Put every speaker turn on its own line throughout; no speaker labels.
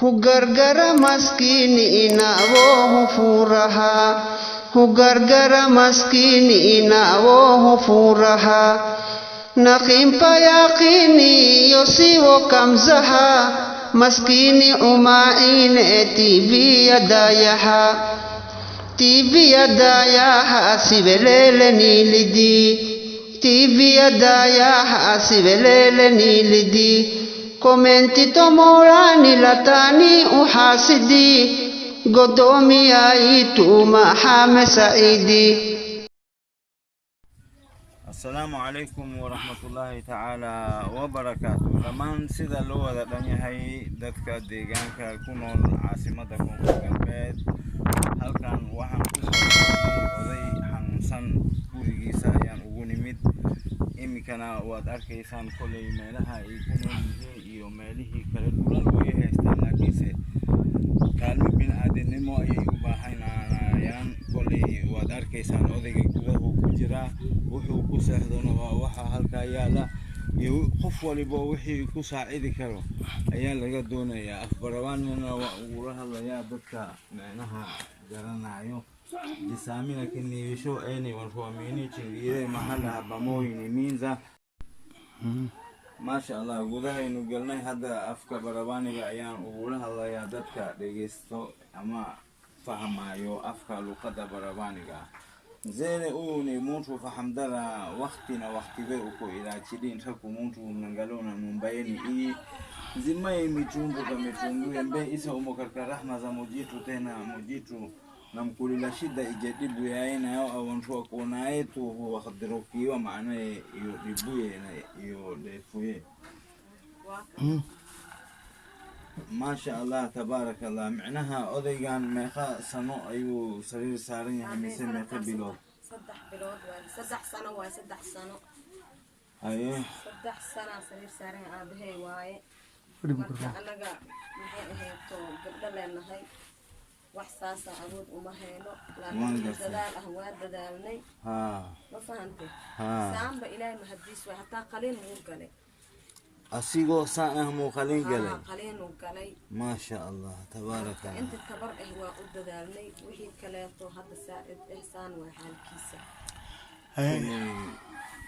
hugargara maskiniina wohu furaha hugargara maskiniina wohu furaha naqimpa yaqini yosiwo kamzaha maskini umaine TV yadayaha sibelele nilidi TV yadayaha sibelele nilidi komenti tomorani latani uhasidi godomi aitu mahame saidi.
Assalamu alaikum warahmatullahi ta'ala wabarakatuh. Dhammaan sida loo wada dhan yahay dadka deegaanka ku nool caasimada Koonfur Galbeed. Halkan waxaan ku soo qaaday oday xanuunsan gurigiisa ayaan ugu nimid. Imikana waad arkaysaan kolay meelaha ay ku nool yihiin iyo meelihii kala duwan way haystaan, laakiinse kaalmo bini'aadanimo ayay u baahanayaan. Kolay waad arkaysaan odayga gudaha ku jira, wuxuu ku seexdona waa waxa halkaa yaala, iyo qof waliba wixii ku saacidi karo ayaa laga doonayaa. Afbarawaanina waa ugu hadlayaa dadka macnaha garanayo jisaamina kiniisho anyone who chingiire mahalla habamoyni minza maasha Allah. Gudahaynu galnay hadda afka barawaaniga ayaan ugu hadlayaa dadka dhegeysto ama fahmayo afka luqadda barawaaniga. Zene ni mtu fahamdara waktina waktiwe uko ila chidin taku mtu mnangalona mumbayeni hii zimai michungu kwa michungu mbe isa umokarka rahma za mujitu tena mujitu na mkulila shida ijadibu ya aina yao awantua kuona yetu huwa khadirokiwa maana iyo dibuye na iyo defuye. Masha Allah tabarakallah. معناها أوديجان ميخا سنو أيو سرير سارين هميسة ميخا بلود
صدح بلود صدح سنة واي صدح سنة
أيه
صدح سنة سرير سارين هي واي أنا جا هي تو قبل لنا هاي وحساسة أبود وما هينو لكن دلال أهواد دلالني ما فهمتي سام بإلهي مهديس وحتى قليل مو قليل
أسيقو سانه مو خلين قلي
خلين وقلي
ما شاء الله تبارك الله.
أنت كبر إهواء الدلالني وهي كلاته هذا سائد إحسان وحال كيسة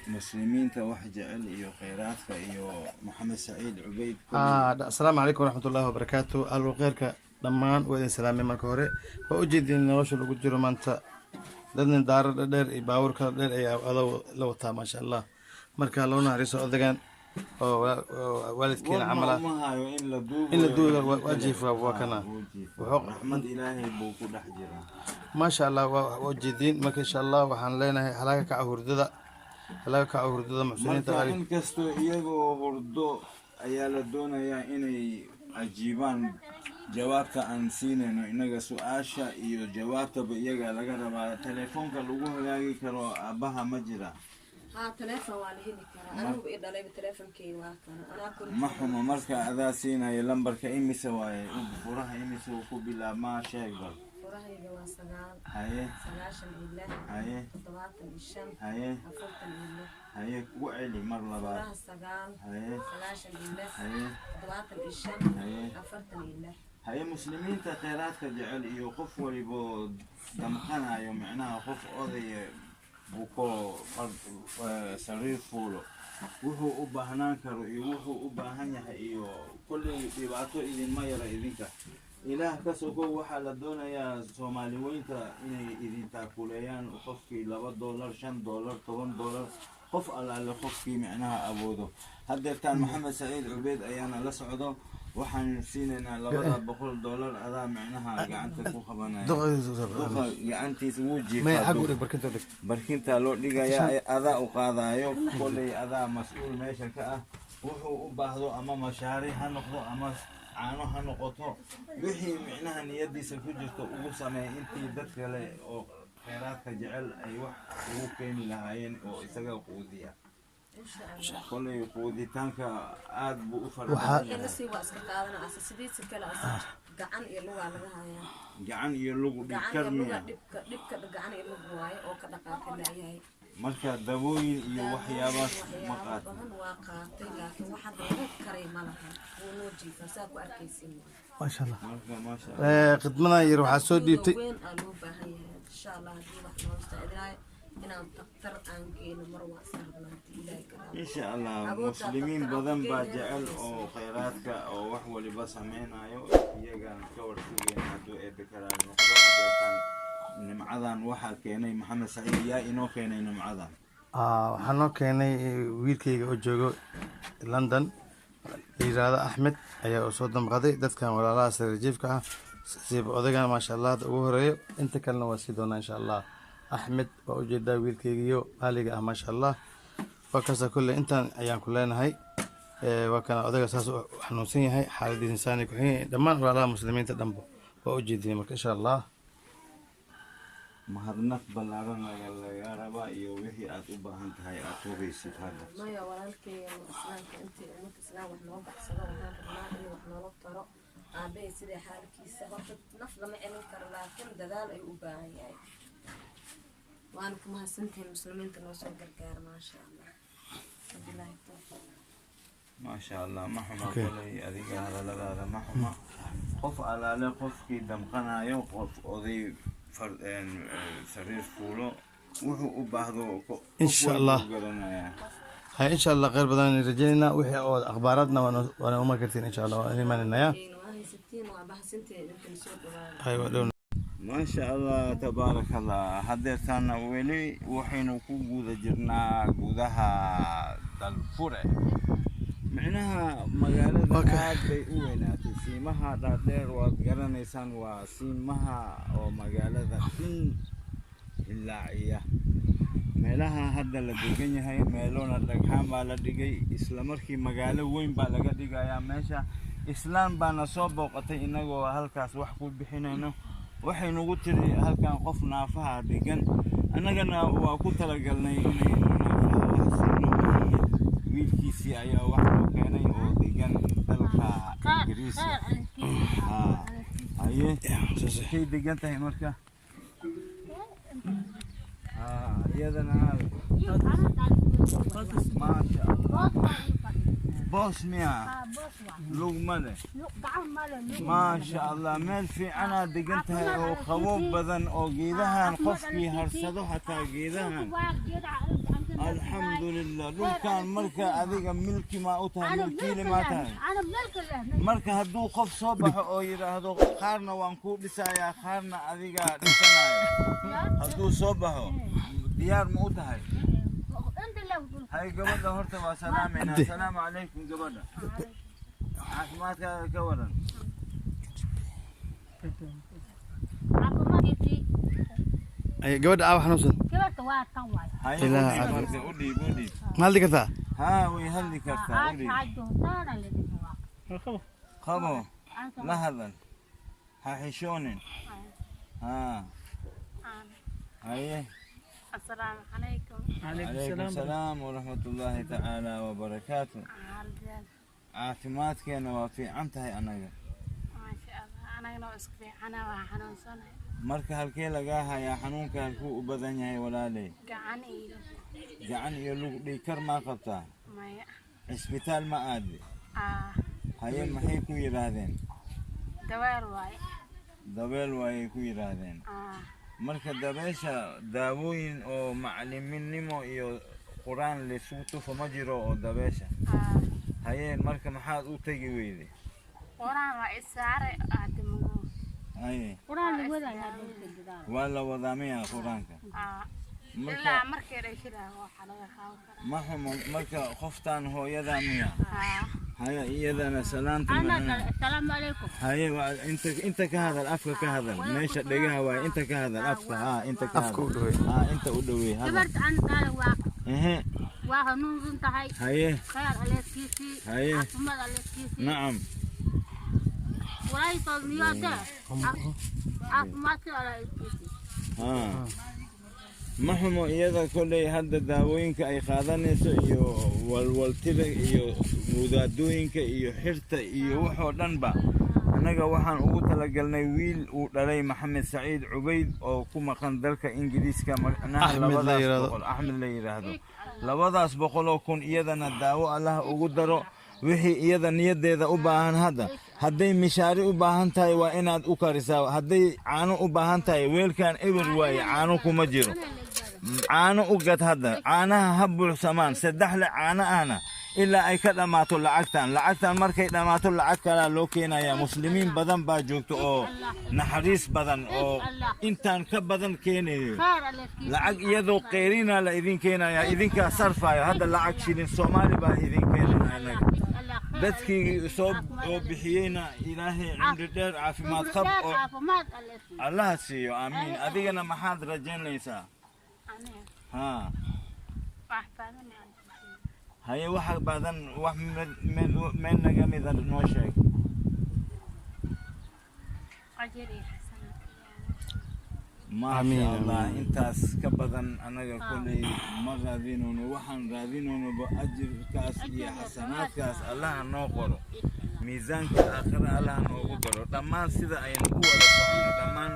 مسلمين توحج علي إيو خيراتك إيو محمد سعيد عبيد
السلام عليكم ورحمة الله وبركاته. أهلا وخيرك دمان وإذن سلامي مكوري وأجد إن نوش الوجود مانتا دادن دار دير إباور كدير إيا لو تا ما شاء الله مركا لونا ريسو أدغان والدكين عمله إلا دوغ واجيف وكنا
رحمة إلهي بوكو دحجرا
ما شاء الله وجدين ما شاء الله وحن لنا هلاك كعهردة محسنين تغاري
إن كستو إيغو هردو أيال الدونا يا إني أجيبان جوابك عن سينينو إنغا سؤاشا إيو جوابك بإيغا لغربا تليفونك لغوه لاغي كرو أباها مجرا
تلفون والهيني كنا أنا بقدر ألاقي تلفون كي واكنا أنا كنت
محمد مركا أذا سينا يلمبر كإمي سواي وفرها إمي سو كوبلا ما شايفر
فرها يجوا سجال
هاي
سلاشن إله
هاي
طبعات الشم
هاي
أفرت الإله
هاي وعلي مرة بعد
فرها سجال
هاي
سلاشن إله
هاي
طبعات الشم
هاي
أفرت الإله
هاي مسلمين تخيرات كجعل يوقف وليبو دمقنا يوم معناها خف أذي بوكو سرير فولو wuxuu u baahnaan karo iyo wuxuu u baahan yahay iyo kulli dhibaato idin ma yara idinka. ilaah ka soo waxa la doonayaa Soomaaliyeynta inay idin taakuleeyaan qofkii $2 $5 $10 qof allaale qofkii macnaha awoodo. haddeertaan Maxamed Saciid Cubeyd ayaana la socdo waxaan siinaynaa $200 adaa macnaha gacanta ku qabanaya gacantiisa wuu jiifaa barkinta loo dhigayaa adaa u qaadayo kolay adaa mas'uul meesha ka ah wuxuu u baahdo ama mashaariic ha noqdo ama caano ha noqoto wixii macnaha niyadiisa ku jirto ugu sameey intii dad kale oo khayraadka jecel ay wax ugu keeni lahaayeen oo isaga quudiya كله يقودي تانك عاد بوفر.
يلسي واسكت هذا أساس سديد سكلا أساس قعن يلوج على هاي.
قعن يلوج بكرمية.
دبك قعن يلوج واي أو كذا كذا هاي.
marka dawooyin iyo waxyaabaas ma qaato
badan waa qaatay laakiin wax hadda laga karay ma laha wuu noo jiifaa saa ku arkaysin
maasha allah
marka maasha Allah
khidmadan yar waxaa soo dhiibtay
weyn aa loo baahan yahay insha allah haddii wax noo istaacidaay inaan daktar aan geeno mar waa saarnaanti ilaahay karaa
insha Allah muslimiin badan baa jecel oo khayraadka oo wax waliba sameynayo iyagaan ka warsugeyn hadduu eebbe karaa noqdo hadeetaan nimcadan waxaa keenay maxamed saciid yaa inoo keenay nimcadan
waxaa noo keenay wiilkayga oo joogo London la yiraahdo Axmed ayaa u soo damqaday dadkan walaalaha sarijiifka ah sida odagan maasha Allah ugu horeeyo inta kalena waa sii doonaa insha Allah Axmed waa u jeedaa wiilkaygiyo qaaliga ah maasha Allah waa kasta kulle intaan ayaan ku leenahay waa kana odaga saas u xanuunsan yahay xaaladiisa insaani ku xigay dhammaan walaalaha muslimiinta dhanba waa u jeediyay marka insha Allah
mahadnaq ballaaran laga rabaa iyo wixii aad u baahan tahay aad hogaysid hadda
maya walaalkayga islaamka intii ummadda islaam wax noo baxsado waxaan rabnaa inuu wax noola taro aabbahay sidai xaalkiisa horta naf lama celin karo laakiin dadaal ay u baahan yahay waana ku mahadsantihiin muslimiinta noo soo gargaara maasha allah wabilaahi tawfiiq
maasha Allah ma xuma kolay adiga hadaladaada ma xuma qof alaale qofkii damqanayo qof oday sariir fuulo wuxuu u baahdo
insha Allah هاي إن شاء الله غير بدنا رجعنا وحي أخباراتنا وأنا ما كرتين إن شاء الله وأنا ما ننايا أيوة
ما شاء الله تبارك الله حدثنا ولي وحين كوجود جرنا جودها الفرع معناها مجالات هذا بيقولنا تسيمها دار وقرن إنسان وسيمها أو مجالات إلا عيا meelaha hadda la degan yahay meelona dhagxaan baa la dhigay isla markii magaalo weyn baa laga dhigayaa meesha islaan baana soo booqatay inagoo halkaas wax ku bixinayno waxay nagu tiri halkan qof naafaha degan annagana waa ku talagalnay inay naafaha wiilkiisii ayaa wax u keenay oo degan dalka Ingiriiska haye waxay degan tahay marka يدنا ما شاء الله بوسنيا لقمة ما شاء الله مال في أنا دقنتها أو خوف بدن أو جيدها قفكي هرسدو حتى جيدها الحمد لله لو كان مركا أذيك ملكي ما أوتها ملكي لما تهي مركا هدو قف صبح أو يرا هدو خارنا وانكو بسايا خارنا أذيك دسنايا هدو صبحو ديار موتها هاي قبل هرتا وسلامنا السلام عليكم قبل عافماتك كورا
أي قبل أو حنوسن
هاي ودي
ما هل كذا
ها وي هل كذا ودي خبو لا هذا حيشونن ها هاي
السلام عليكم.
عليكم السلام ورحمة الله تعالى وبركاته. عافماتك أنا وفي عنتها أنا.
ما شاء الله أنا نوسكي أنا وحنون سنة.
مركه هالكي لقاها يا حنونك هالكو بدن يا ولا لي. جعان يلو دي كرما قطع.
ما
اسبيتال ما أدري. هاي ما هي كوي رادين. دويل واي كوي رادين. marka dabeesha daawooyin oo macaliminnimo iyo quraan la suuto fama jiro oo dabeesha hayeen marka maxaad u tagi weyday
quraan waa isaare aadmugo
quraan wala wadaamiya quraanka
ilaa markay dhashiraa waxa laga
qaado marka qoftaan hooyada miya هيا إيدنا سلامت
السلام عليكم
هيا أنت كهذا الأفك كهذا ماشي دقيقة واي أنت كهذا الأفك أنت كهذا أنت أدوي هذا
كبرت عن قال واقع
إيه
وهنوز أنت
هيا
خير عليك كيسي
هيا
أحمد عليك كيسي
نعم
ولا يطلع ده أحمد عليك كيسي
ما هم إذا كل هذا داوينك أي خادنيس إيو والتر إيو مودادوينك إيو حرت إيو وحودن با annaga waxaan ugu talagalnay wiil uu dhalay maxamed saciid cubayd oo ku maqan dalka ingiriiska macnaha axmed la yiraahdo labadaas boqoloo kun iyadana daawo allah ugu daro wixii iyada niyadeeda u baahan hadday mishaari u baahan tahay waa inaad u karisaa hadday caano u baahan tahay weelkan eber waaye caano kuma jiro caano u gad caanaha ha buuxsamaan 3 le caano ahna ilaa ay ka dhamaato lacagtan markay dhamaato lacag kala loo keenaya muslimiin badan baa joogto oo naxariis badan oo intaan ka badan keenayo lacag iyadoo qeyrina la idin keenaya idinka sarfayo lacag shilin Soomaali baa idin keenaya dadkii soo bixiyayna ilaahay cimri dheer caafimaad qab oo Allah siiyo amiin adigana maxaad rajaynaysaa هاي واحد بعدين واحد من نجمي ذا نوشك.
أجري حسنات
ما شاء الله أنت كبدن أنا كل مرة ذينون وحن راذينون بأجر كاس يا حسنات كاس الله نوقر ميزان كآخر الله نوقر تمان سيدا أي نقوة تمان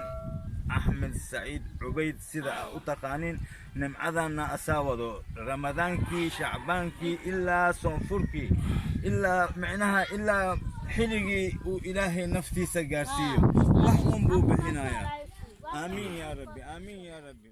أحمد سعيد عبيد سيدا أتقانين نمعذنا أساوده رمضانكي شعبانكي إلا صنفركي إلا معناها إلا حلقي وإلهي نفتي سقاسيه وحهم بو بالعناية آمين يا ربي آمين يا ربي